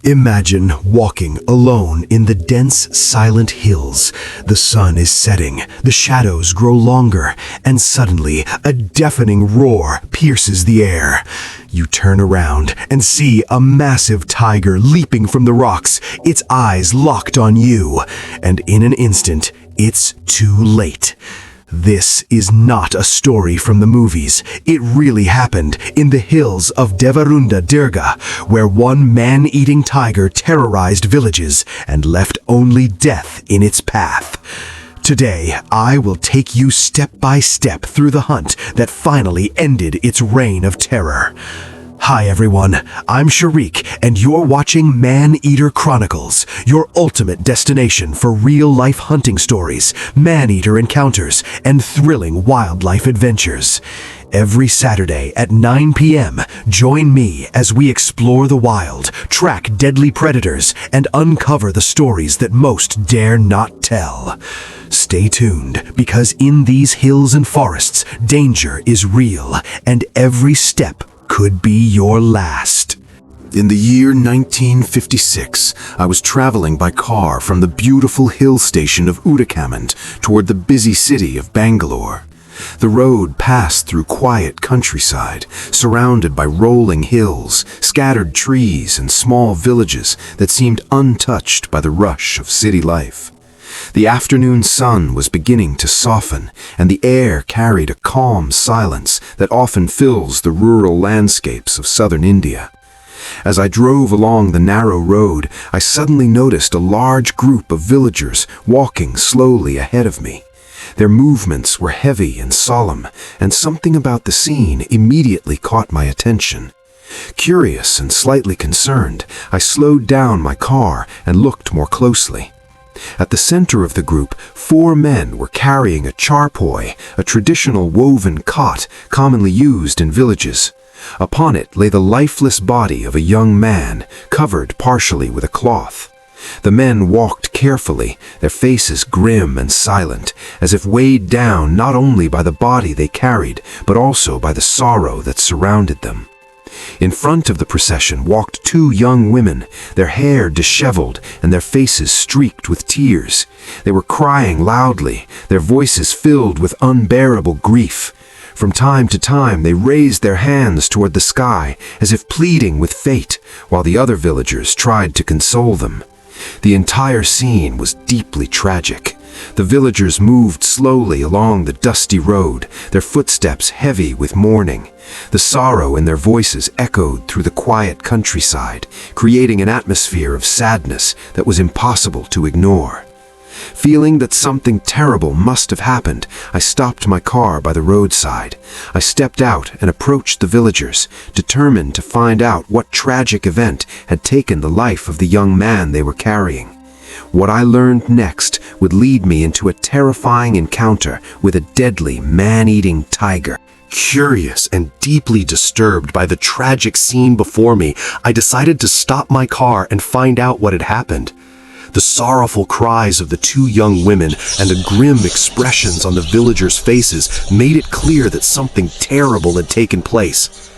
Imagine walking alone in the dense, silent hills. The sun is setting, the shadows grow longer, and suddenly a deafening roar pierces the air. You turn around and see a massive tiger leaping from the rocks, its eyes locked on you. And in an instant, it's too late. This is not a story from the movies. It really happened in the hills of Devarunda Durga, where one man-eating tiger terrorized villages and left only death in its path. Today, I will take you step by step through the hunt that finally ended its reign of terror. Hi everyone, I'm Sharik, and you're watching ManEater Chronicles, your ultimate destination for real-life hunting stories, man-eater encounters, and thrilling wildlife adventures. Every Saturday at 9 p.m., join me as we explore the wild, track deadly predators, and uncover the stories that most dare not tell. Stay tuned, because in these hills and forests, danger is real, and every step could be your last. In the year 1956, I was traveling by car from the beautiful hill station of Uttarakhand toward the busy city of Bangalore. The road passed through quiet countryside, surrounded by rolling hills, scattered trees, and small villages that seemed untouched by the rush of city life. The afternoon sun was beginning to soften, and the air carried a calm silence that often fills the rural landscapes of southern India. As I drove along the narrow road, I suddenly noticed a large group of villagers walking slowly ahead of me. Their movements were heavy and solemn, and something about the scene immediately caught my attention. Curious and slightly concerned, I slowed down my car and looked more closely. At the center of the group, 4 men were carrying a charpoy, a traditional woven cot commonly used in villages. Upon it lay the lifeless body of a young man, covered partially with a cloth. The men walked carefully, their faces grim and silent, as if weighed down not only by the body they carried, but also by the sorrow that surrounded them. In front of the procession walked 2 young women, their hair disheveled and their faces streaked with tears. They were crying loudly, their voices filled with unbearable grief. From time to time they raised their hands toward the sky, as if pleading with fate, while the other villagers tried to console them. The entire scene was deeply tragic. The villagers moved slowly along the dusty road, their footsteps heavy with mourning. The sorrow in their voices echoed through the quiet countryside, creating an atmosphere of sadness that was impossible to ignore. Feeling that something terrible must have happened, I stopped my car by the roadside. I stepped out and approached the villagers, determined to find out what tragic event had taken the life of the young man they were carrying. What I learned next would lead me into a terrifying encounter with a deadly man-eating tiger. Curious and deeply disturbed by the tragic scene before me, I decided to stop my car and find out what had happened. The sorrowful cries of the 2 young women and the grim expressions on the villagers' faces made it clear that something terrible had taken place.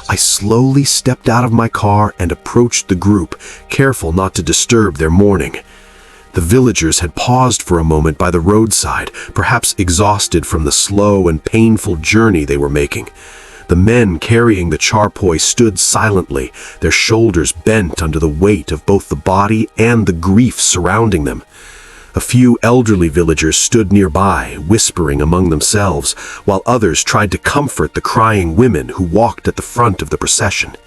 I slowly stepped out of my car and approached the group, careful not to disturb their mourning. The villagers had paused for a moment by the roadside, perhaps exhausted from the slow and painful journey they were making. The men carrying the charpoy stood silently, their shoulders bent under the weight of both the body and the grief surrounding them. A few elderly villagers stood nearby, whispering among themselves, while others tried to comfort the crying women who walked at the front of the procession.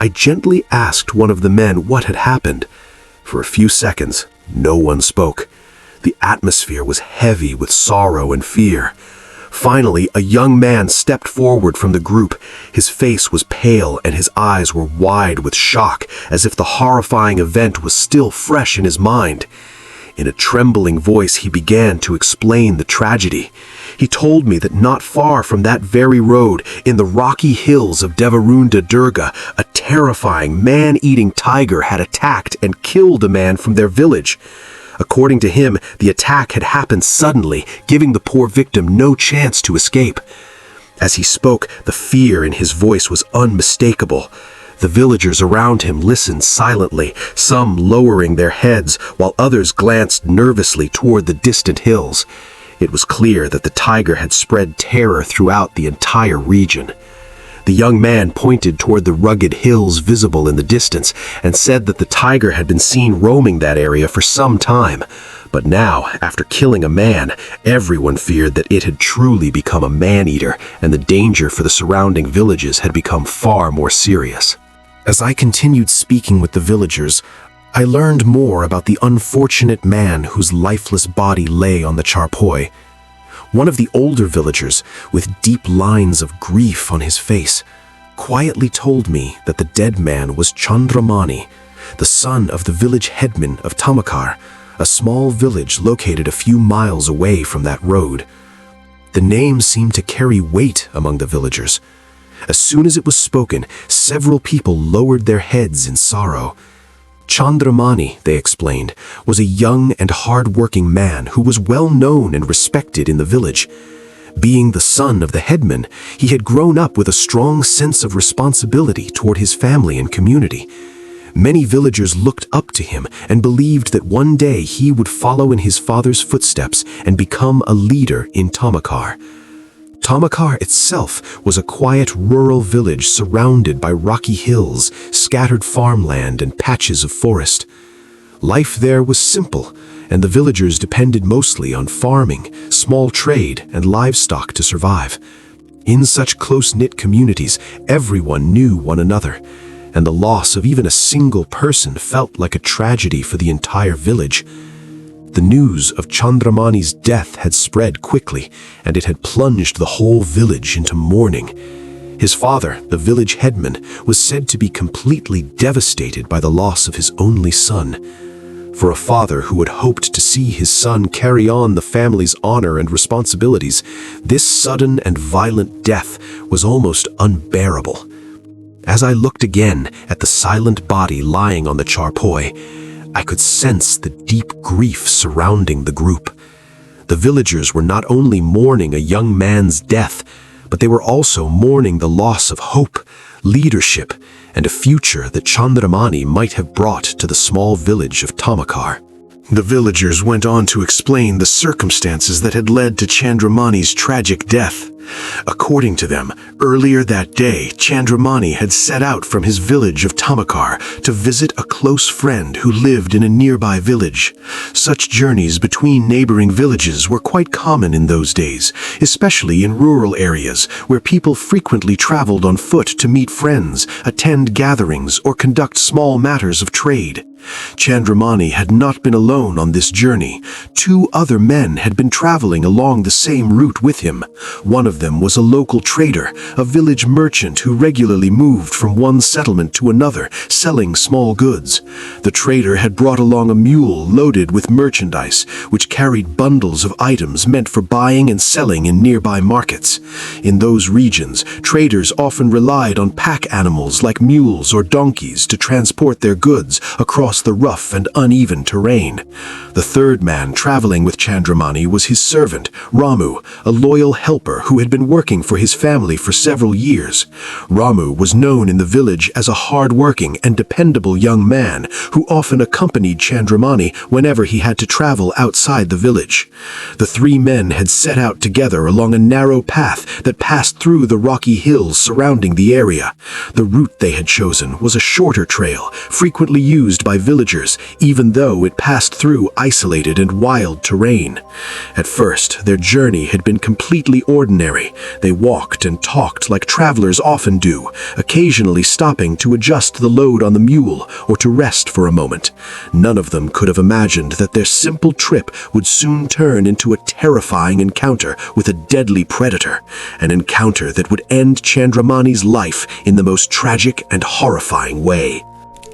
I gently asked one of the men what had happened. For a few seconds, no one spoke. The atmosphere was heavy with sorrow and fear. Finally, a young man stepped forward from the group. His face was pale and his eyes were wide with shock, as if the horrifying event was still fresh in his mind. In a trembling voice, he began to explain the tragedy. He told me that not far from that very road, in the rocky hills of Devarunda Durga, a terrifying man-eating tiger had attacked and killed a man from their village. According to him, the attack had happened suddenly, giving the poor victim no chance to escape. As he spoke, the fear in his voice was unmistakable. The villagers around him listened silently, some lowering their heads while others glanced nervously toward the distant hills. It was clear that the tiger had spread terror throughout the entire region. The young man pointed toward the rugged hills visible in the distance and said that the tiger had been seen roaming that area for some time. But now, after killing a man, everyone feared that it had truly become a man-eater, and the danger for the surrounding villages had become far more serious. As I continued speaking with the villagers, I learned more about the unfortunate man whose lifeless body lay on the charpoy. One of the older villagers, with deep lines of grief on his face, quietly told me that the dead man was Chandramani, the son of the village headman of Tamakar, a small village located a few miles away from that road. The name seemed to carry weight among the villagers. As soon as it was spoken, several people lowered their heads in sorrow. Chandramani, they explained, was a young and hard-working man who was well known and respected in the village. Being the son of the headman, he had grown up with a strong sense of responsibility toward his family and community. Many villagers looked up to him and believed that one day he would follow in his father's footsteps and become a leader in Tamakar. Tamakar itself was a quiet rural village surrounded by rocky hills, scattered farmland, and patches of forest. Life there was simple, and the villagers depended mostly on farming, small trade, and livestock to survive. In such close-knit communities, everyone knew one another, and the loss of even a single person felt like a tragedy for the entire village. The news of Chandramani's death had spread quickly, and it had plunged the whole village into mourning. His father, the village headman, was said to be completely devastated by the loss of his only son. For a father who had hoped to see his son carry on the family's honor and responsibilities, this sudden and violent death was almost unbearable. As I looked again at the silent body lying on the charpoy, I could sense the deep grief surrounding the group. The villagers were not only mourning a young man's death, but they were also mourning the loss of hope, leadership, and a future that Chandramani might have brought to the small village of Tamakar. The villagers went on to explain the circumstances that had led to Chandramani's tragic death. According to them, earlier that day, Chandramani had set out from his village of Tamakar to visit a close friend who lived in a nearby village. Such journeys between neighboring villages were quite common in those days, especially in rural areas where people frequently traveled on foot to meet friends, attend gatherings, or conduct small matters of trade. Chandramani had not been alone on this journey. Two other men had been traveling along the same route with him. One of them was a local trader, a village merchant who regularly moved from one settlement to another, selling small goods. The trader had brought along a mule loaded with merchandise, which carried bundles of items meant for buying and selling in nearby markets. In those regions, traders often relied on pack animals like mules or donkeys to transport their goods across the rough and uneven terrain. The third man traveling with Chandramani was his servant, Ramu, a loyal helper who had been working for his family for several years. Ramu was known in the village as a hard-working and dependable young man who often accompanied Chandramani whenever he had to travel outside the village. The three men had set out together along a narrow path that passed through the rocky hills surrounding the area. The route they had chosen was a shorter trail, frequently used by villagers, even though it passed through isolated and wild terrain. At first, their journey had been completely ordinary. They walked and talked like travelers often do, occasionally stopping to adjust the load on the mule or to rest for a moment. None of them could have imagined that their simple trip would soon turn into a terrifying encounter with a deadly predator, an encounter that would end Chandramani's life in the most tragic and horrifying way.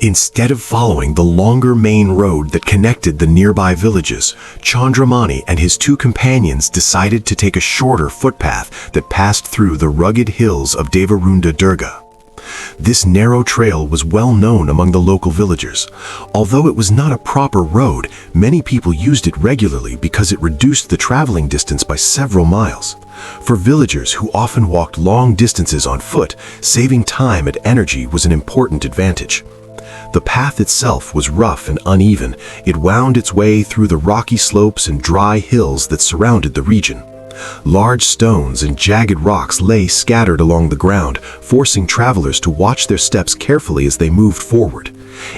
Instead of following the longer main road that connected the nearby villages, Chandramani and his two companions decided to take a shorter footpath that passed through the rugged hills of Devarunda Durga. This narrow trail was well known among the local villagers. Although it was not a proper road, many people used it regularly because it reduced the traveling distance by several miles. For villagers who often walked long distances on foot, saving time and energy was an important advantage. The path itself was rough and uneven. It wound its way through the rocky slopes and dry hills that surrounded the region. Large stones and jagged rocks lay scattered along the ground, forcing travelers to watch their steps carefully as they moved forward.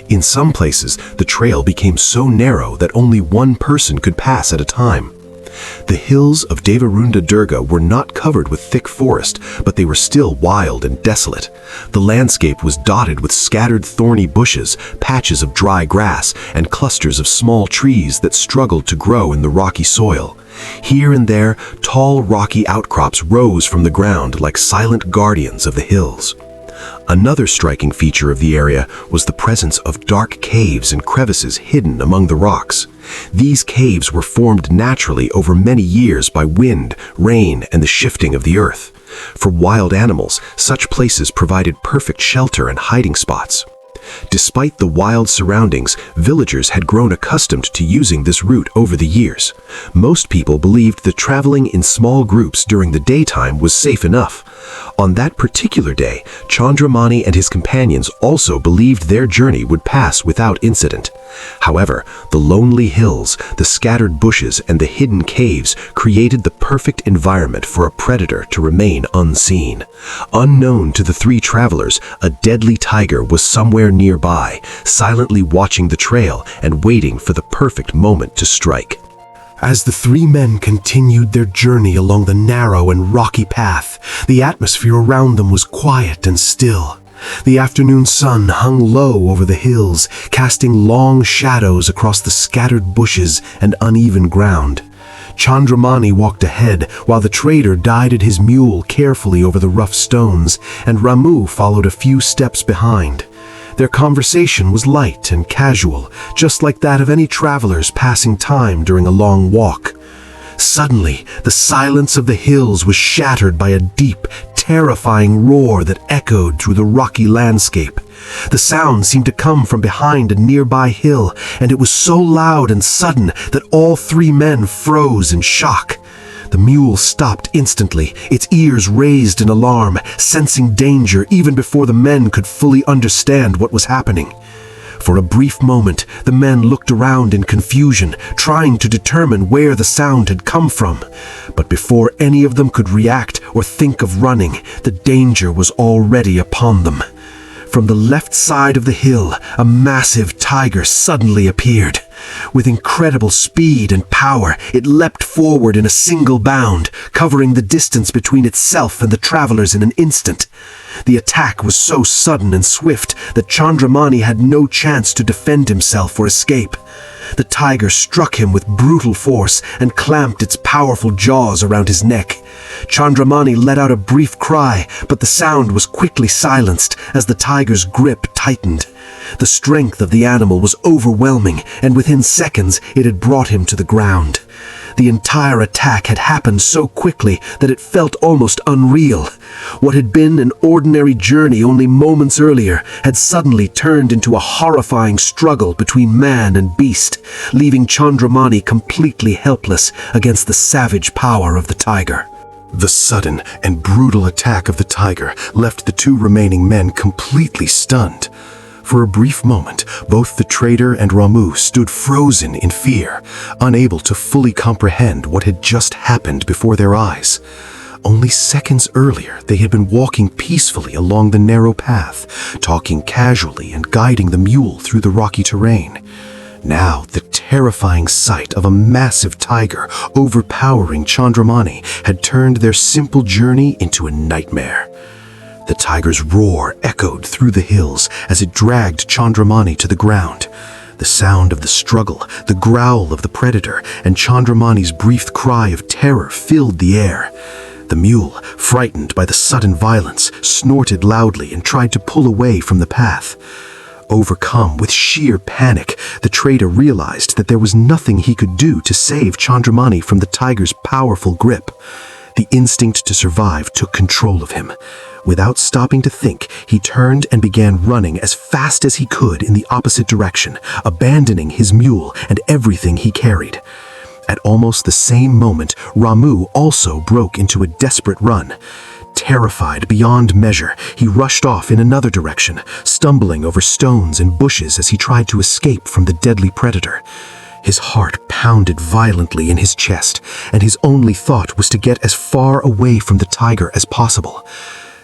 In some places, the trail became so narrow that only one person could pass at a time. The hills of Devarunda Durga were not covered with thick forest, but they were still wild and desolate. The landscape was dotted with scattered thorny bushes, patches of dry grass, and clusters of small trees that struggled to grow in the rocky soil. Here and there, tall rocky outcrops rose from the ground like silent guardians of the hills. Another striking feature of the area was the presence of dark caves and crevices hidden among the rocks. These caves were formed naturally over many years by wind, rain, and the shifting of the earth. For wild animals, such places provided perfect shelter and hiding spots. Despite the wild surroundings, villagers had grown accustomed to using this route over the years. Most people believed that traveling in small groups during the daytime was safe enough. On that particular day, Chandramani and his companions also believed their journey would pass without incident. However, the lonely hills, the scattered bushes, and the hidden caves created the perfect environment for a predator to remain unseen. Unknown to the three travelers, a deadly tiger was somewhere nearby, silently watching the trail and waiting for the perfect moment to strike. As the three men continued their journey along the narrow and rocky path, the atmosphere around them was quiet and still. The afternoon sun hung low over the hills, casting long shadows across the scattered bushes and uneven ground. Chandramani walked ahead, while the trader guided his mule carefully over the rough stones, and Ramu followed a few steps behind. Their conversation was light and casual, just like that of any travelers passing time during a long walk. Suddenly, the silence of the hills was shattered by a deep, terrifying roar that echoed through the rocky landscape. The sound seemed to come from behind a nearby hill, and it was so loud and sudden that all three men froze in shock. The mule stopped instantly, its ears raised in alarm, sensing danger even before the men could fully understand what was happening. For a brief moment, the men looked around in confusion, trying to determine where the sound had come from. But before any of them could react or think of running, the danger was already upon them. From the left side of the hill, a massive tiger suddenly appeared. With incredible speed and power, it leapt forward in a single bound, covering the distance between itself and the travelers in an instant. The attack was so sudden and swift that Chandramani had no chance to defend himself or escape. The tiger struck him with brutal force and clamped its powerful jaws around his neck. Chandramani let out a brief cry, but the sound was quickly silenced as the tiger's grip tightened. The strength of the animal was overwhelming, and within seconds it had brought him to the ground. The entire attack had happened so quickly that it felt almost unreal. What had been an ordinary journey only moments earlier had suddenly turned into a horrifying struggle between man and beast, leaving Chandramani completely helpless against the savage power of the tiger. The sudden and brutal attack of the tiger left the two remaining men completely stunned. For a brief moment, both the trader and Ramu stood frozen in fear, unable to fully comprehend what had just happened before their eyes. Only seconds earlier, they had been walking peacefully along the narrow path, talking casually and guiding the mule through the rocky terrain. Now, the terrifying sight of a massive tiger overpowering Chandramani had turned their simple journey into a nightmare. The tiger's roar echoed through the hills as it dragged Chandramani to the ground. The sound of the struggle, the growl of the predator, and Chandramani's brief cry of terror filled the air. The mule, frightened by the sudden violence, snorted loudly and tried to pull away from the path. Overcome with sheer panic, the trader realized that there was nothing he could do to save Chandramani from the tiger's powerful grip. The instinct to survive took control of him. Without stopping to think, he turned and began running as fast as he could in the opposite direction, abandoning his mule and everything he carried. At almost the same moment, Ramu also broke into a desperate run. Terrified beyond measure, he rushed off in another direction, stumbling over stones and bushes as he tried to escape from the deadly predator. His heart pounded violently in his chest, and his only thought was to get as far away from the tiger as possible.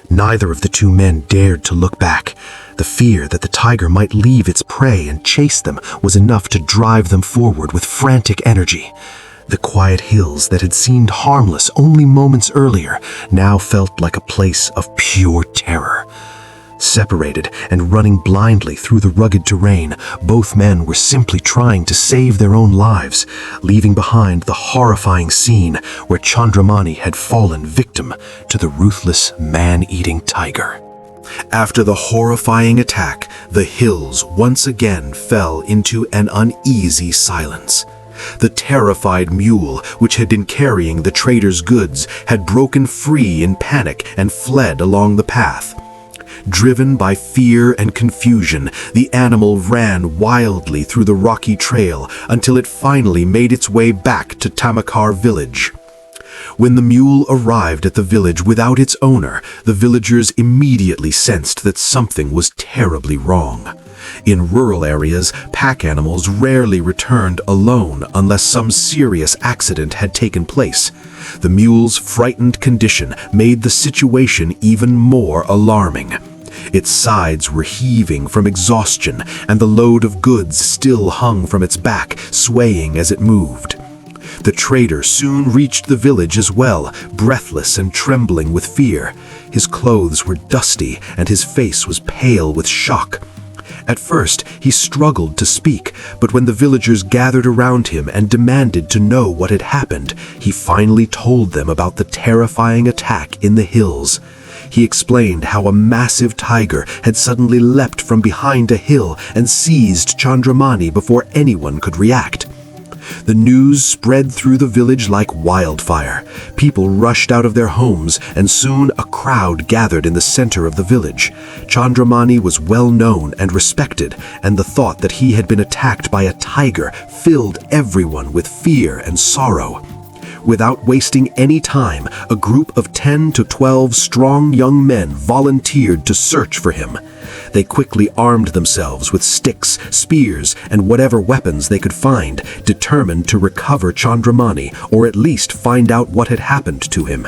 Neither of the two men dared to look back. The fear that the tiger might leave its prey and chase them was enough to drive them forward with frantic energy. The quiet hills that had seemed harmless only moments earlier now felt like a place of pure terror. Separated and running blindly through the rugged terrain, both men were simply trying to save their own lives, leaving behind the horrifying scene where Chandramani had fallen victim to the ruthless man-eating tiger. After the horrifying attack, the hills once again fell into an uneasy silence. The terrified mule, which had been carrying the trader's goods, had broken free in panic and fled along the path. Driven by fear and confusion, the animal ran wildly through the rocky trail until it finally made its way back to Tamakar village. When the mule arrived at the village without its owner, the villagers immediately sensed that something was terribly wrong. In rural areas, pack animals rarely returned alone unless some serious accident had taken place. The mule's frightened condition made the situation even more alarming. Its sides were heaving from exhaustion, and the load of goods still hung from its back, swaying as it moved. The trader soon reached the village as well, breathless and trembling with fear. His clothes were dusty, and his face was pale with shock. At first, he struggled to speak, but when the villagers gathered around him and demanded to know what had happened, he finally told them about the terrifying attack in the hills. He explained how a massive tiger had suddenly leapt from behind a hill and seized Chandramani before anyone could react. The news spread through the village like wildfire. People rushed out of their homes, and soon a crowd gathered in the center of the village. Chandramani was well known and respected, and the thought that he had been attacked by a tiger filled everyone with fear and sorrow. Without wasting any time, a group of 10 to 12 strong young men volunteered to search for him. They quickly armed themselves with sticks, spears, and whatever weapons they could find, determined to recover Chandramani, or at least find out what had happened to him.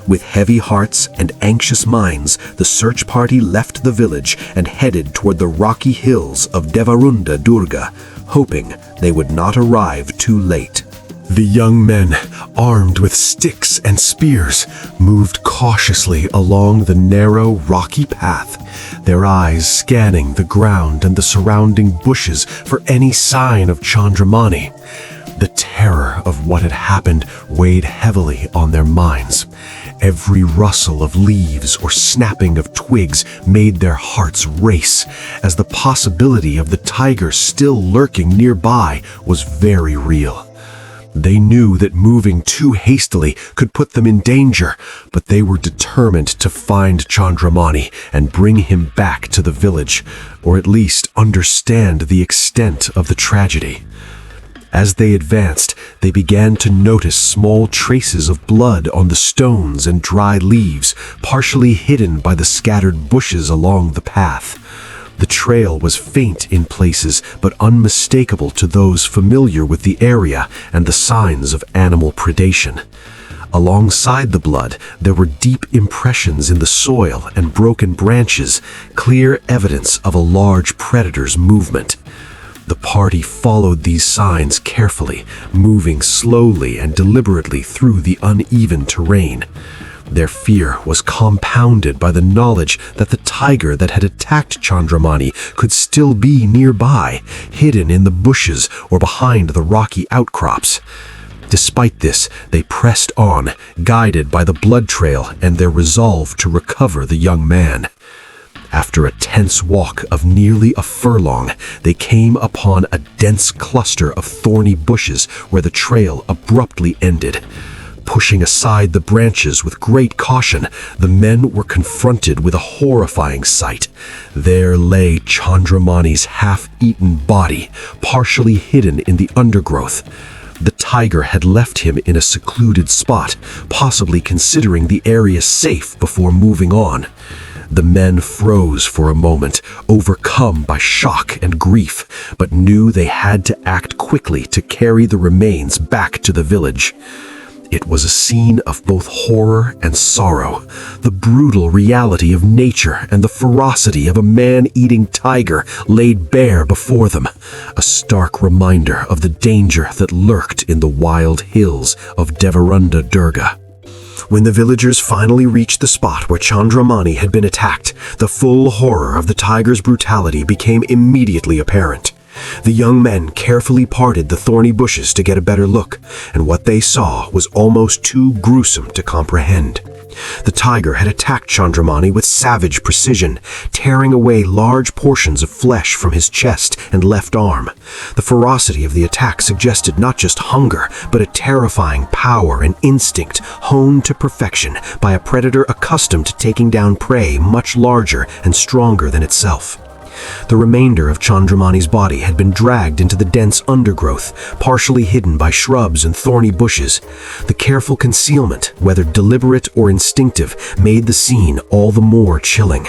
With heavy hearts and anxious minds, the search party left the village and headed toward the rocky hills of Devarunda Durga, hoping they would not arrive too late. The young men, armed with sticks and spears, moved cautiously along the narrow, rocky path, their eyes scanning the ground and the surrounding bushes for any sign of Chandramani. The terror of what had happened weighed heavily on their minds. Every rustle of leaves or snapping of twigs made their hearts race, as the possibility of the tiger still lurking nearby was very real. They knew that moving too hastily could put them in danger, but they were determined to find Chandramani and bring him back to the village, or at least understand the extent of the tragedy. As they advanced, they began to notice small traces of blood on the stones and dry leaves, partially hidden by the scattered bushes along the path. The trail was faint in places, but unmistakable to those familiar with the area and the signs of animal predation. Alongside the blood, there were deep impressions in the soil and broken branches, clear evidence of a large predator's movement. The party followed these signs carefully, moving slowly and deliberately through the uneven terrain. Their fear was compounded by the knowledge that the tiger that had attacked Chandramani could still be nearby, hidden in the bushes or behind the rocky outcrops. Despite this, they pressed on, guided by the blood trail and their resolve to recover the young man. After a tense walk of nearly a furlong, they came upon a dense cluster of thorny bushes where the trail abruptly ended. Pushing aside the branches with great caution, the men were confronted with a horrifying sight. There lay Chandramani's half-eaten body, partially hidden in the undergrowth. The tiger had left him in a secluded spot, possibly considering the area safe before moving on. The men froze for a moment, overcome by shock and grief, but knew they had to act quickly to carry the remains back to the village. It was a scene of both horror and sorrow, the brutal reality of nature and the ferocity of a man-eating tiger laid bare before them, a stark reminder of the danger that lurked in the wild hills of Devarunda Durga. When the villagers finally reached the spot where Chandramani had been attacked, the full horror of the tiger's brutality became immediately apparent. The young men carefully parted the thorny bushes to get a better look, and what they saw was almost too gruesome to comprehend. The tiger had attacked Chandramani with savage precision, tearing away large portions of flesh from his chest and left arm. The ferocity of the attack suggested not just hunger, but a terrifying power and instinct honed to perfection by a predator accustomed to taking down prey much larger and stronger than itself. The remainder of Chandramani's body had been dragged into the dense undergrowth, partially hidden by shrubs and thorny bushes. The careful concealment, whether deliberate or instinctive, made the scene all the more chilling.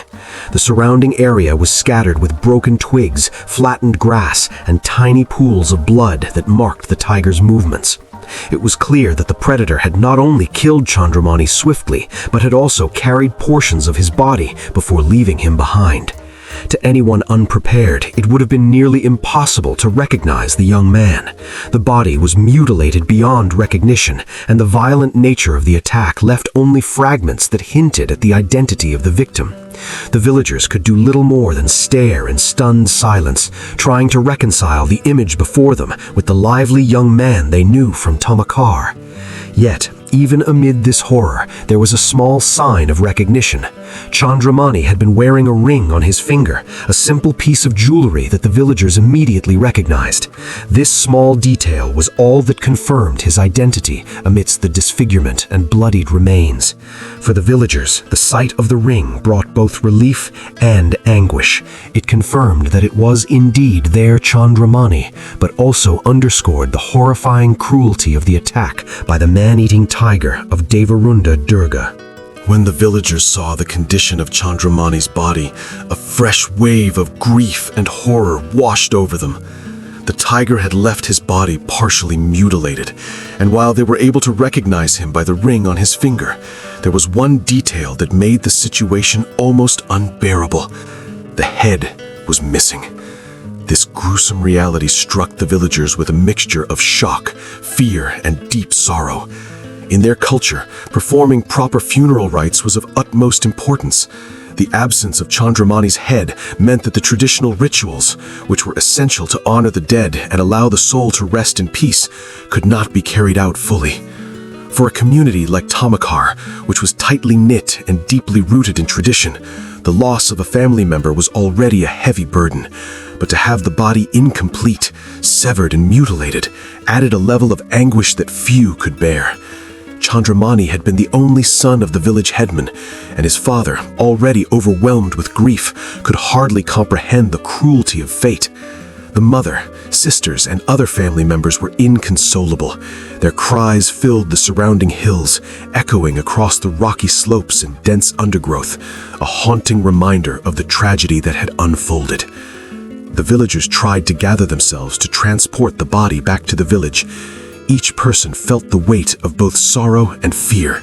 The surrounding area was scattered with broken twigs, flattened grass, and tiny pools of blood that marked the tiger's movements. It was clear that the predator had not only killed Chandramani swiftly, but had also carried portions of his body before leaving him behind. To anyone unprepared, it would have been nearly impossible to recognize the young man. The body was mutilated beyond recognition, and the violent nature of the attack left only fragments that hinted at the identity of the victim. The villagers could do little more than stare in stunned silence, trying to reconcile the image before them with the lively young man they knew from Tamakar. Yet, even amid this horror, there was a small sign of recognition. Chandramani had been wearing a ring on his finger, a simple piece of jewelry that the villagers immediately recognized. This small detail was all that confirmed his identity amidst the disfigurement and bloodied remains. For the villagers, the sight of the ring brought both relief and anguish. It confirmed that it was indeed their Chandramani, but also underscored the horrifying cruelty of the attack by the man-eating tiger of Devarunda Durga. When the villagers saw the condition of Chandramani's body, a fresh wave of grief and horror washed over them. The tiger had left his body partially mutilated, and while they were able to recognize him by the ring on his finger, there was one detail that made the situation almost unbearable. The head was missing. This gruesome reality struck the villagers with a mixture of shock, fear, and deep sorrow. In their culture, performing proper funeral rites was of utmost importance. The absence of Chandramani's head meant that the traditional rituals, which were essential to honor the dead and allow the soul to rest in peace, could not be carried out fully. For a community like Tamakar, which was tightly knit and deeply rooted in tradition, the loss of a family member was already a heavy burden. But to have the body incomplete, severed and mutilated, added a level of anguish that few could bear. Chandramani had been the only son of the village headman, and his father, already overwhelmed with grief, could hardly comprehend the cruelty of fate. The mother, sisters, and other family members were inconsolable. Their cries filled the surrounding hills, echoing across the rocky slopes and dense undergrowth, a haunting reminder of the tragedy that had unfolded. The villagers tried to gather themselves to transport the body back to the village. Each person felt the weight of both sorrow and fear.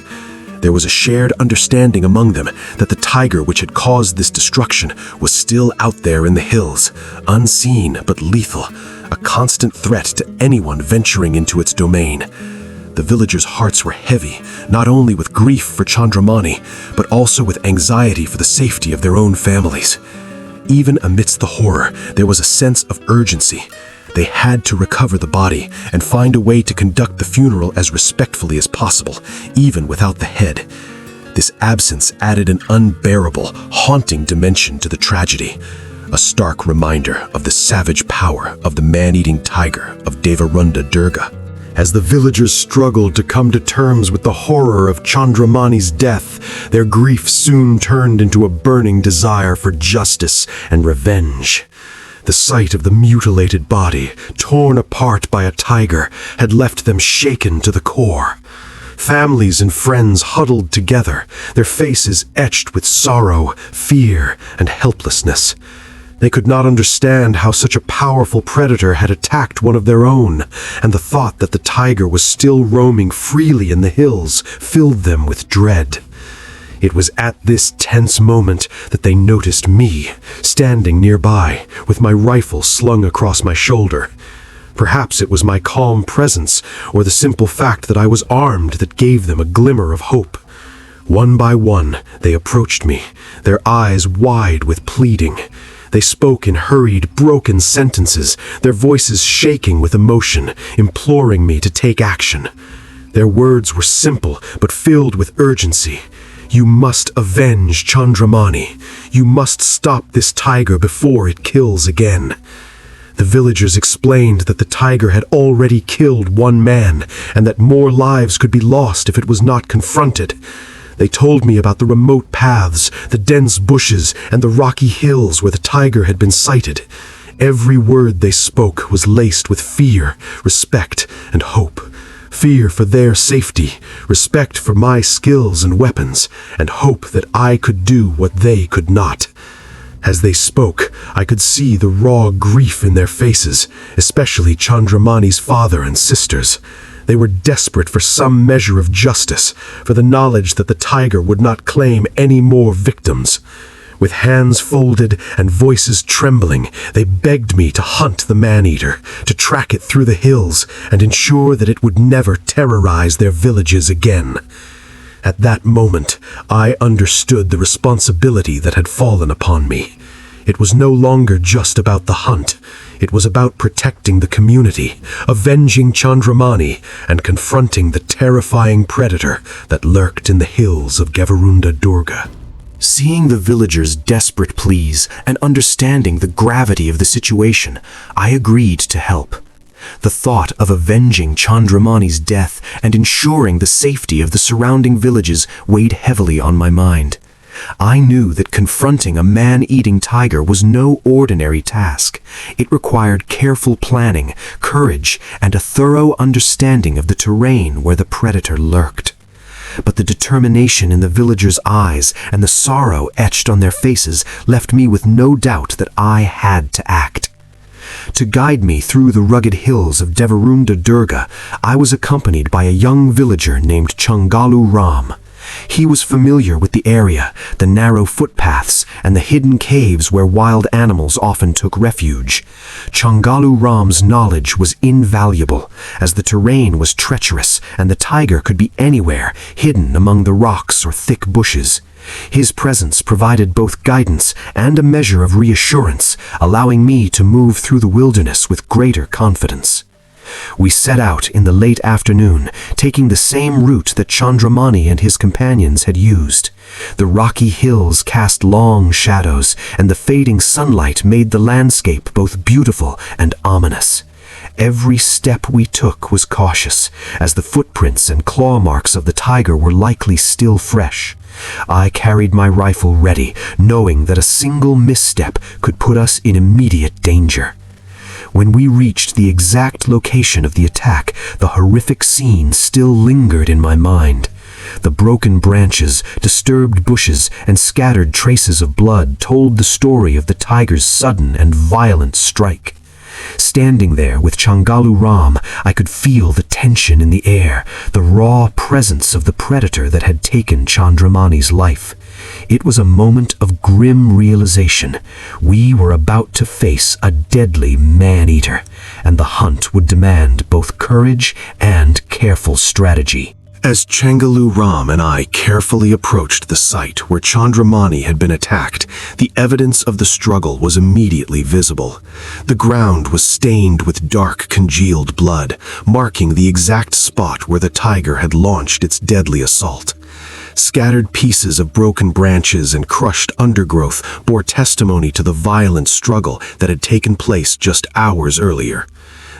There was a shared understanding among them that the tiger which had caused this destruction was still out there in the hills, unseen but lethal, a constant threat to anyone venturing into its domain. The villagers' hearts were heavy, not only with grief for Chandramani, but also with anxiety for the safety of their own families. Even amidst the horror, there was a sense of urgency. They had to recover the body and find a way to conduct the funeral as respectfully as possible, even without the head. This absence added an unbearable, haunting dimension to the tragedy, a stark reminder of the savage power of the man-eating tiger of Devarunda Durga. As the villagers struggled to come to terms with the horror of Chandramani's death, their grief soon turned into a burning desire for justice and revenge. The sight of the mutilated body, torn apart by a tiger, had left them shaken to the core. Families and friends huddled together, their faces etched with sorrow, fear, and helplessness. They could not understand how such a powerful predator had attacked one of their own, and the thought that the tiger was still roaming freely in the hills filled them with dread. It was at this tense moment that they noticed me, standing nearby, with my rifle slung across my shoulder. Perhaps it was my calm presence, or the simple fact that I was armed, that gave them a glimmer of hope. One by one, they approached me, their eyes wide with pleading. They spoke in hurried, broken sentences, their voices shaking with emotion, imploring me to take action. Their words were simple, but filled with urgency. You must avenge Chandramani. You must stop this tiger before it kills again. The villagers explained that the tiger had already killed one man, and that more lives could be lost if it was not confronted. They told me about the remote paths, the dense bushes, and the rocky hills where the tiger had been sighted. Every word they spoke was laced with fear, respect, and hope. Fear for their safety, respect for my skills and weapons, and hope that I could do what they could not. As they spoke, I could see the raw grief in their faces, especially Chandramani's father and sisters. They were desperate for some measure of justice, for the knowledge that the tiger would not claim any more victims. With hands folded and voices trembling, they begged me to hunt the man-eater, to track it through the hills, and ensure that it would never terrorize their villages again. At that moment, I understood the responsibility that had fallen upon me. It was no longer just about the hunt. It was about protecting the community, avenging Chandramani, and confronting the terrifying predator that lurked in the hills of Devarunda Durga. Seeing the villagers' desperate pleas and understanding the gravity of the situation, I agreed to help. The thought of avenging Chandramani's death and ensuring the safety of the surrounding villages weighed heavily on my mind. I knew that confronting a man-eating tiger was no ordinary task. It required careful planning, courage, and a thorough understanding of the terrain where the predator lurked. But the determination in the villagers' eyes and the sorrow etched on their faces left me with no doubt that I had to act. To guide me through the rugged hills of Devarunda Durga, I was accompanied by a young villager named Changalu Ram. He was familiar with the area, the narrow footpaths, and the hidden caves where wild animals often took refuge. Changalu Ram's knowledge was invaluable, as the terrain was treacherous and the tiger could be anywhere, hidden among the rocks or thick bushes. His presence provided both guidance and a measure of reassurance, allowing me to move through the wilderness with greater confidence. We set out in the late afternoon, taking the same route that Chandramani and his companions had used. The rocky hills cast long shadows, and the fading sunlight made the landscape both beautiful and ominous. Every step we took was cautious, as the footprints and claw marks of the tiger were likely still fresh. I carried my rifle ready, knowing that a single misstep could put us in immediate danger. When we reached the exact location of the attack, the horrific scene still lingered in my mind. The broken branches, disturbed bushes, and scattered traces of blood told the story of the tiger's sudden and violent strike. Standing there with Changalu Ram, I could feel the tension in the air, the raw presence of the predator that had taken Chandramani's life. It was a moment of grim realization. We were about to face a deadly man-eater, and the hunt would demand both courage and careful strategy. As Changalu Ram and I carefully approached the site where Chandramani had been attacked, the evidence of the struggle was immediately visible. The ground was stained with dark, congealed blood, marking the exact spot where the tiger had launched its deadly assault. Scattered pieces of broken branches and crushed undergrowth bore testimony to the violent struggle that had taken place just hours earlier.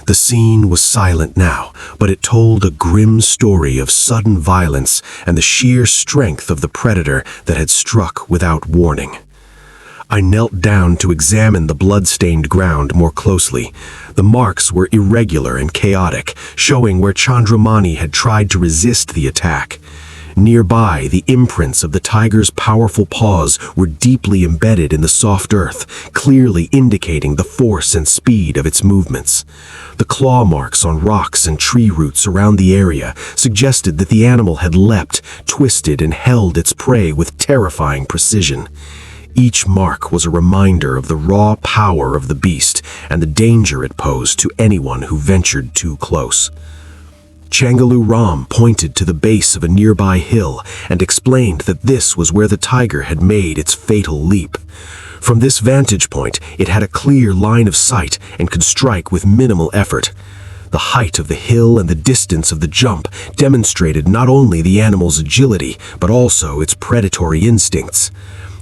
The scene was silent now, but it told a grim story of sudden violence and the sheer strength of the predator that had struck without warning. I knelt down to examine the blood-stained ground more closely. The marks were irregular and chaotic, showing where Chandramani had tried to resist the attack. Nearby, the imprints of the tiger's powerful paws were deeply embedded in the soft earth, clearly indicating the force and speed of its movements. The claw marks on rocks and tree roots around the area suggested that the animal had leapt, twisted, and held its prey with terrifying precision. Each mark was a reminder of the raw power of the beast and the danger it posed to anyone who ventured too close. Changalu Ram pointed to the base of a nearby hill and explained that this was where the tiger had made its fatal leap. From this vantage point, it had a clear line of sight and could strike with minimal effort. The height of the hill and the distance of the jump demonstrated not only the animal's agility, but also its predatory instincts.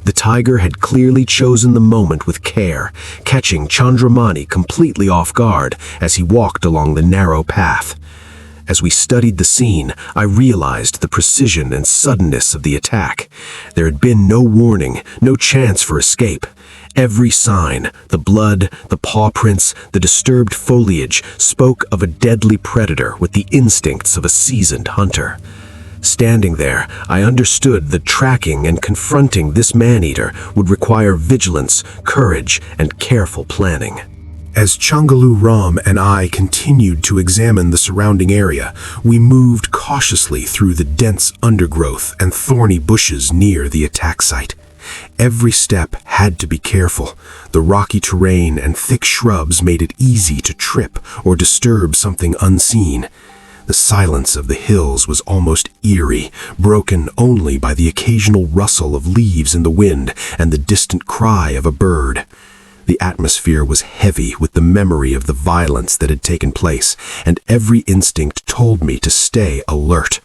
The tiger had clearly chosen the moment with care, catching Chandramani completely off guard as he walked along the narrow path. As we studied the scene, I realized the precision and suddenness of the attack. There had been no warning, no chance for escape. Every sign, the blood, the paw prints, the disturbed foliage, spoke of a deadly predator with the instincts of a seasoned hunter. Standing there, I understood that tracking and confronting this man-eater would require vigilance, courage, and careful planning. As Changalu Ram and I continued to examine the surrounding area, we moved cautiously through the dense undergrowth and thorny bushes near the attack site. Every step had to be careful. The rocky terrain and thick shrubs made it easy to trip or disturb something unseen. The silence of the hills was almost eerie, broken only by the occasional rustle of leaves in the wind and the distant cry of a bird. The atmosphere was heavy with the memory of the violence that had taken place, and every instinct told me to stay alert.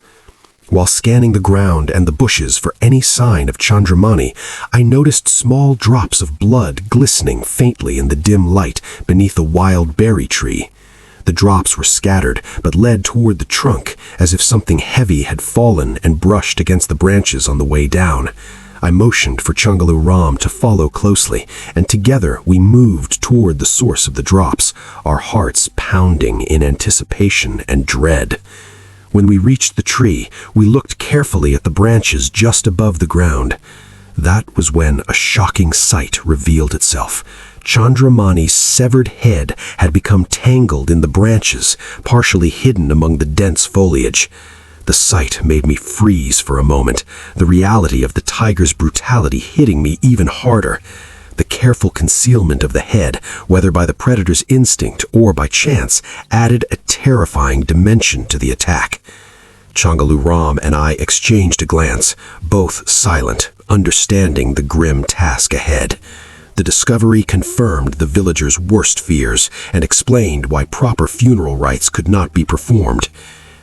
While scanning the ground and the bushes for any sign of Chandramani, I noticed small drops of blood glistening faintly in the dim light beneath a wild berry tree. The drops were scattered, but led toward the trunk, as if something heavy had fallen and brushed against the branches on the way down. I motioned for Changalu Ram to follow closely, and together we moved toward the source of the drops, our hearts pounding in anticipation and dread. When we reached the tree, we looked carefully at the branches just above the ground. That was when a shocking sight revealed itself. Chandramani's severed head had become tangled in the branches, partially hidden among the dense foliage. The sight made me freeze for a moment, the reality of the tiger's brutality hitting me even harder. The careful concealment of the head, whether by the predator's instinct or by chance, added a terrifying dimension to the attack. Changalu Ram and I exchanged a glance, both silent, understanding the grim task ahead. The discovery confirmed the villagers' worst fears and explained why proper funeral rites could not be performed.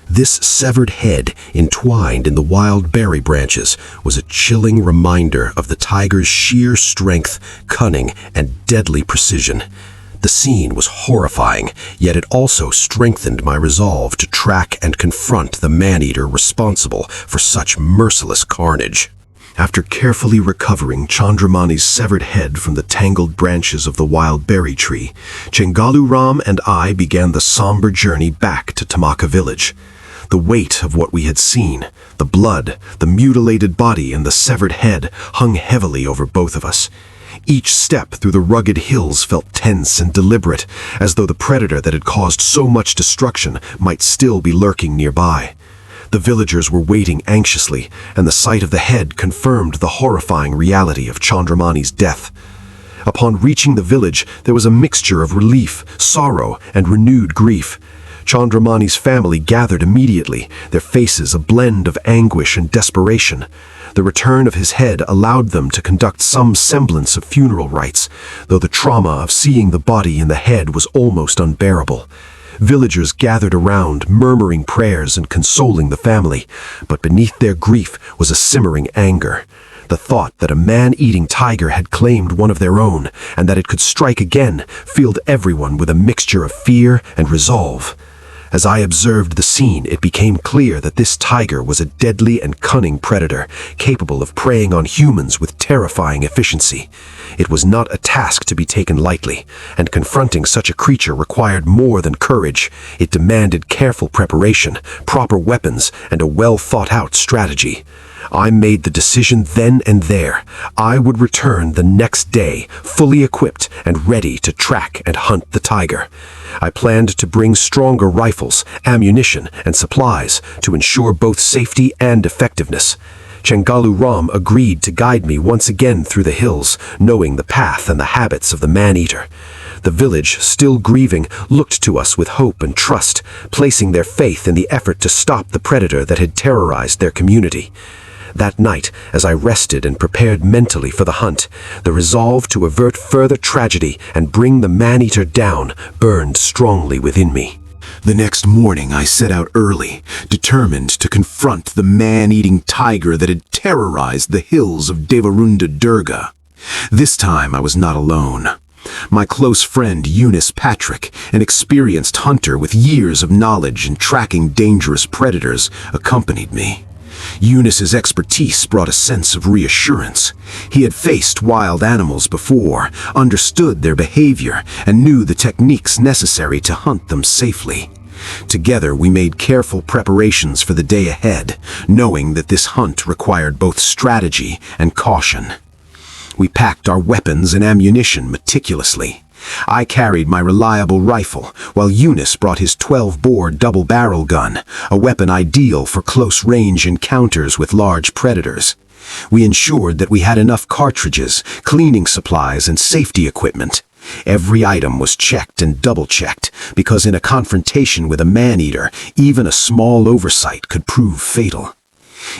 This severed head, entwined in the wild berry branches, was a chilling reminder of the tiger's sheer strength, cunning, and deadly precision. The scene was horrifying, yet it also strengthened my resolve to track and confront the man-eater responsible for such merciless carnage. After carefully recovering Chandramani's severed head from the tangled branches of the wild berry tree, Changalu Ram and I began the somber journey back to Tamaka village. The weight of what we had seen, the blood, the mutilated body, and the severed head hung heavily over both of us. Each step through the rugged hills felt tense and deliberate, as though the predator that had caused so much destruction might still be lurking nearby. The villagers were waiting anxiously, and the sight of the head confirmed the horrifying reality of Chandramani's death. Upon reaching the village, there was a mixture of relief, sorrow, and renewed grief. Chandramani's family gathered immediately, their faces a blend of anguish and desperation. The return of his head allowed them to conduct some semblance of funeral rites, though the trauma of seeing the body in the head was almost unbearable. Villagers gathered around, murmuring prayers and consoling the family, but beneath their grief was a simmering anger. The thought that a man-eating tiger had claimed one of their own, and that it could strike again, filled everyone with a mixture of fear and resolve. As I observed the scene, it became clear that this tiger was a deadly and cunning predator, capable of preying on humans with terrifying efficiency. It was not a task to be taken lightly, and confronting such a creature required more than courage. It demanded careful preparation, proper weapons, and a well-thought-out strategy. I made the decision then and there. I would return the next day, fully equipped and ready to track and hunt the tiger. I planned to bring stronger rifles, ammunition, and supplies to ensure both safety and effectiveness. Chengalu Ram agreed to guide me once again through the hills, knowing the path and the habits of the man-eater. The village, still grieving, looked to us with hope and trust, placing their faith in the effort to stop the predator that had terrorized their community. That night, as I rested and prepared mentally for the hunt, the resolve to avert further tragedy and bring the man-eater down burned strongly within me. The next morning I set out early, determined to confront the man-eating tiger that had terrorized the hills of Devarunda Durga. This time I was not alone. My close friend Eunice Patrick, an experienced hunter with years of knowledge in tracking dangerous predators, accompanied me. Eunice's expertise brought a sense of reassurance. He had faced wild animals before, understood their behavior, and knew the techniques necessary to hunt them safely. Together we made careful preparations for the day ahead, knowing that this hunt required both strategy and caution. We packed our weapons and ammunition meticulously. I carried my reliable rifle, while Eunice brought his 12-bore double-barrel gun, a weapon ideal for close-range encounters with large predators. We ensured that we had enough cartridges, cleaning supplies, and safety equipment. Every item was checked and double-checked, because in a confrontation with a man-eater, even a small oversight could prove fatal.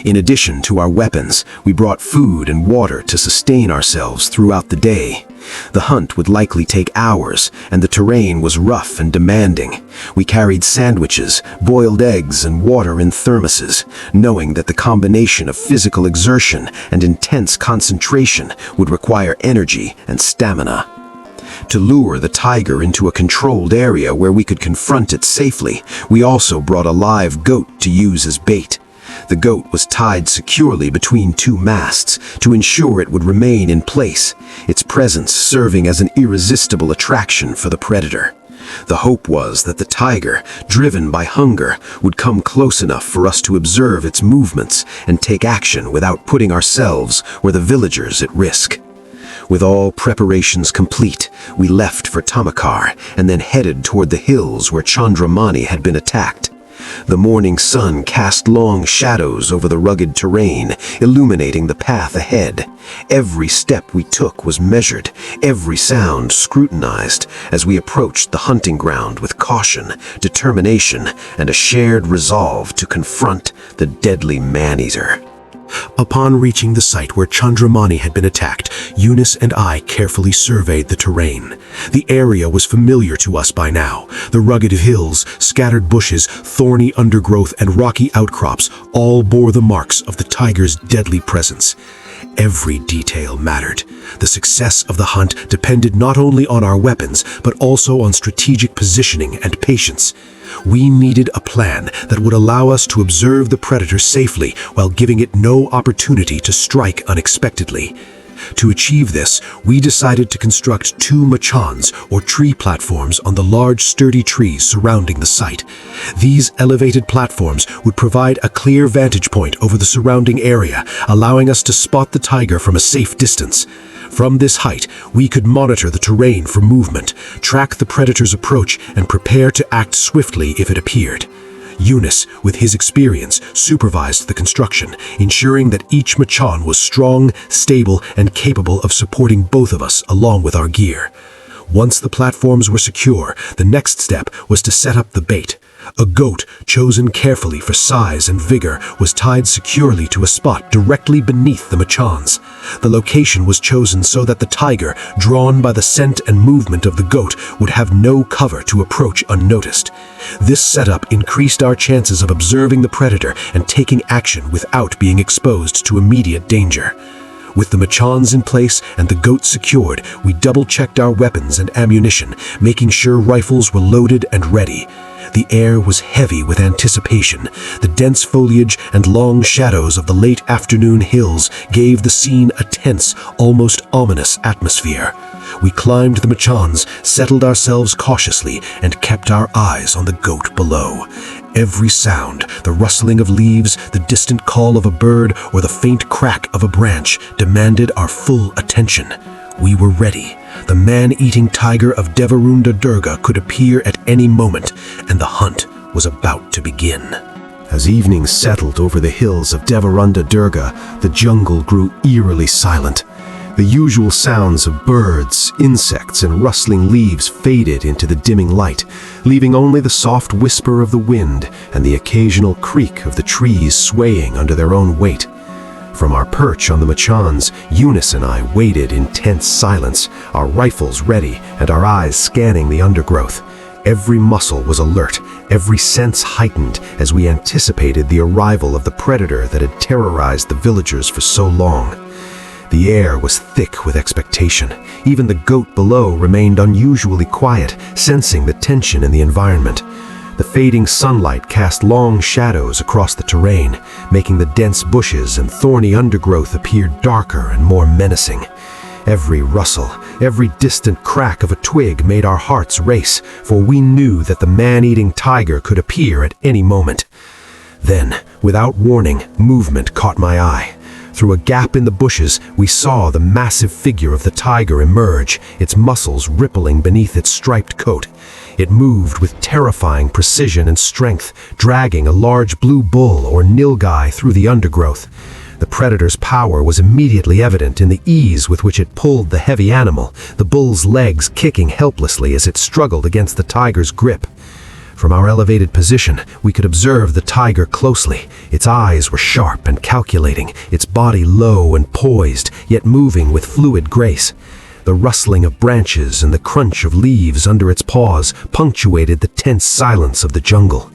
In addition to our weapons, we brought food and water to sustain ourselves throughout the day. The hunt would likely take hours, and the terrain was rough and demanding. We carried sandwiches, boiled eggs, and water in thermoses, knowing that the combination of physical exertion and intense concentration would require energy and stamina. To lure the tiger into a controlled area where we could confront it safely, we also brought a live goat to use as bait. The goat was tied securely between two masts to ensure it would remain in place, its presence serving as an irresistible attraction for the predator. The hope was that the tiger, driven by hunger, would come close enough for us to observe its movements and take action without putting ourselves or the villagers at risk. With all preparations complete, we left for Tamakar and then headed toward the hills where Chandramani had been attacked. The morning sun cast long shadows over the rugged terrain, illuminating the path ahead. Every step we took was measured, every sound scrutinized, as we approached the hunting ground with caution, determination, and a shared resolve to confront the deadly man-eater. Upon reaching the site where Chandramani had been attacked, Eunice and I carefully surveyed the terrain. The area was familiar to us by now. The rugged hills, scattered bushes, thorny undergrowth, and rocky outcrops all bore the marks of the tiger's deadly presence. Every detail mattered. The success of the hunt depended not only on our weapons, but also on strategic positioning and patience. We needed a plan that would allow us to observe the predator safely while giving it no opportunity to strike unexpectedly. To achieve this, we decided to construct 2 machans, or tree platforms, on the large sturdy trees surrounding the site. These elevated platforms would provide a clear vantage point over the surrounding area, allowing us to spot the tiger from a safe distance. From this height, we could monitor the terrain for movement, track the predator's approach, and prepare to act swiftly if it appeared. Eunice, with his experience, supervised the construction, ensuring that each machan was strong, stable, and capable of supporting both of us along with our gear. Once the platforms were secure, the next step was to set up the bait. A goat, chosen carefully for size and vigor, was tied securely to a spot directly beneath the machans. The location was chosen so that the tiger, drawn by the scent and movement of the goat, would have no cover to approach unnoticed. This setup increased our chances of observing the predator and taking action without being exposed to immediate danger. With the machans in place and the goat secured, we double-checked our weapons and ammunition, making sure rifles were loaded and ready. The air was heavy with anticipation. The dense foliage and long shadows of the late afternoon hills gave the scene a tense, almost ominous atmosphere. We climbed the machans, settled ourselves cautiously, and kept our eyes on the goat below. Every sound, the rustling of leaves, the distant call of a bird, or the faint crack of a branch, demanded our full attention. We were ready. The man-eating tiger of Devarunda Durga could appear at any moment, and the hunt was about to begin. As evening settled over the hills of Devarunda Durga, the jungle grew eerily silent. The usual sounds of birds, insects, and rustling leaves faded into the dimming light, leaving only the soft whisper of the wind and the occasional creak of the trees swaying under their own weight. From our perch on the machans, Eunice and I waited in tense silence, our rifles ready and our eyes scanning the undergrowth. Every muscle was alert, every sense heightened as we anticipated the arrival of the predator that had terrorized the villagers for so long. The air was thick with expectation. Even the goat below remained unusually quiet, sensing the tension in the environment. The fading sunlight cast long shadows across the terrain, making the dense bushes and thorny undergrowth appear darker and more menacing. Every rustle, every distant crack of a twig made our hearts race, for we knew that the man-eating tiger could appear at any moment. Then, without warning, movement caught my eye. Through a gap in the bushes, we saw the massive figure of the tiger emerge, its muscles rippling beneath its striped coat. It moved with terrifying precision and strength, dragging a large blue bull or nilgai through the undergrowth. The predator's power was immediately evident in the ease with which it pulled the heavy animal, the bull's legs kicking helplessly as it struggled against the tiger's grip. From our elevated position, we could observe the tiger closely. Its eyes were sharp and calculating, its body low and poised, yet moving with fluid grace. The rustling of branches and the crunch of leaves under its paws punctuated the tense silence of the jungle.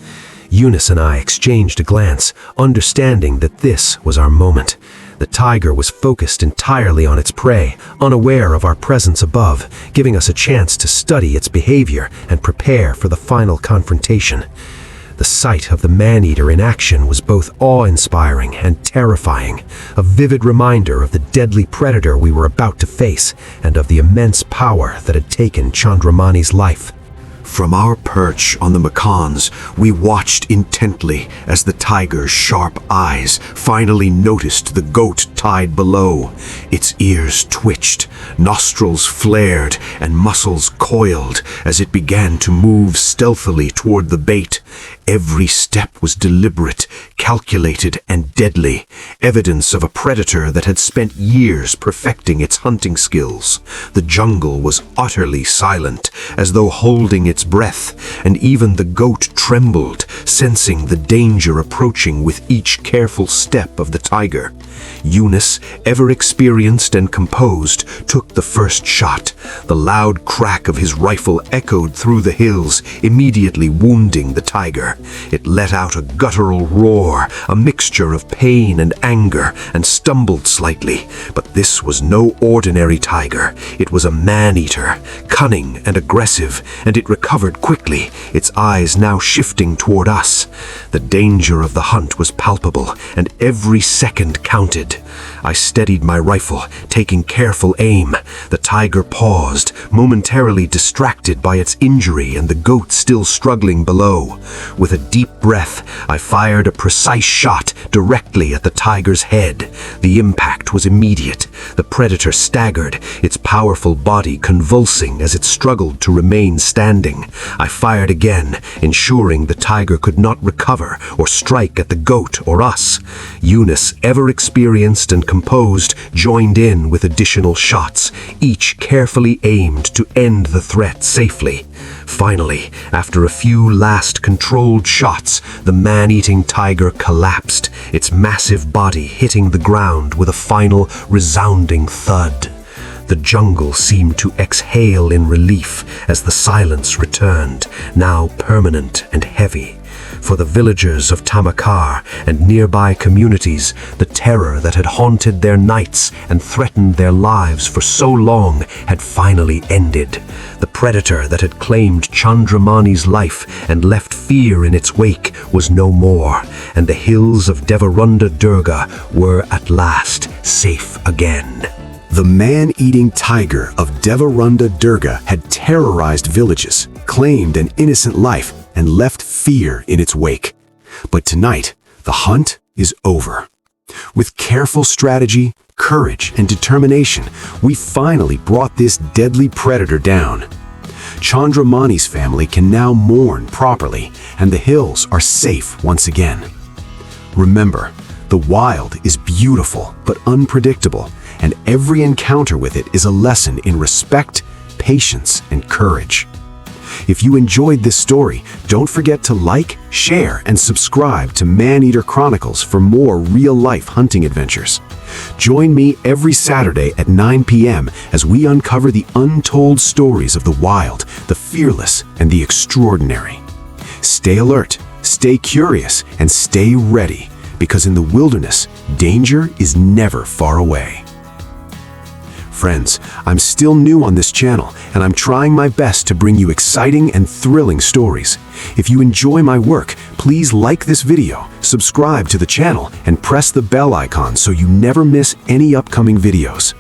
Eunice and I exchanged a glance, understanding that this was our moment. The tiger was focused entirely on its prey, unaware of our presence above, giving us a chance to study its behavior and prepare for the final confrontation. The sight of the man-eater in action was both awe-inspiring and terrifying, a vivid reminder of the deadly predator we were about to face and of the immense power that had taken Chandramani's life. From our perch on the macans, we watched intently as the tiger's sharp eyes finally noticed the goat tied below. Its ears twitched, nostrils flared, and muscles coiled as it began to move stealthily toward the bait. Every step was deliberate, calculated, and deadly, evidence of a predator that had spent years perfecting its hunting skills. The jungle was utterly silent, as though holding its breath, and even the goat trembled, sensing the danger approaching with each careful step of the tiger. Eunice, ever experienced and composed, took the first shot. The loud crack of his rifle echoed through the hills, immediately wounding the tiger. It let out a guttural roar, a mixture of pain and anger, and stumbled slightly. But this was no ordinary tiger. It was a man-eater, cunning and aggressive, and it recovered quickly, its eyes now shifting toward us. The danger of the hunt was palpable, and every second counted. I steadied my rifle, taking careful aim. The tiger paused, momentarily distracted by its injury and the goat still struggling below. With a deep breath, I fired a precise shot directly at the tiger's head. The impact was immediate. The predator staggered, its powerful body convulsing as it struggled to remain standing. I fired again, ensuring the tiger could not recover or strike at the goat or us. Eunice, ever experienced and composed, joined in with additional shots, each carefully aimed to end the threat safely. Finally, after a few last controlled shots, the man-eating tiger collapsed, its massive body hitting the ground with a final resounding thud. The jungle seemed to exhale in relief as the silence returned, now permanent and heavy. For the villagers of Tamakar and nearby communities, the terror that had haunted their nights and threatened their lives for so long had finally ended. The predator that had claimed Chandramani's life and left fear in its wake was no more, and the hills of Devarunda Durga were at last safe again. The man-eating tiger of Devarunda Durga had terrorized villages, claimed an innocent life, and left fear in its wake. But tonight, the hunt is over. With careful strategy, courage, and determination, we finally brought this deadly predator down. Chandramani's family can now mourn properly, and the hills are safe once again. Remember, the wild is beautiful but unpredictable, and every encounter with it is a lesson in respect, patience, and courage. If you enjoyed this story, don't forget to like, share, and subscribe to ManEater Chronicles for more real-life hunting adventures. Join me every Saturday at 9 p.m. as we uncover the untold stories of the wild, the fearless, and the extraordinary. Stay alert, stay curious, and stay ready, because in the wilderness, danger is never far away. Friends, I'm still new on this channel, and I'm trying my best to bring you exciting and thrilling stories. If you enjoy my work, please like this video, subscribe to the channel, and press the bell icon so you never miss any upcoming videos.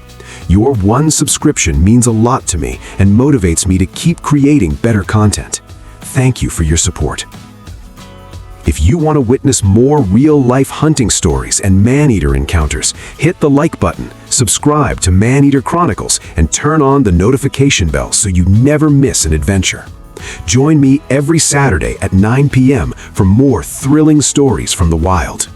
Your one subscription means a lot to me and motivates me to keep creating better content. Thank you for your support. If you want to witness more real-life hunting stories and man-eater encounters, hit the like button, subscribe to ManEater Chronicles, and turn on the notification bell so you never miss an adventure. Join me every Saturday at 9 p.m. for more thrilling stories from the wild.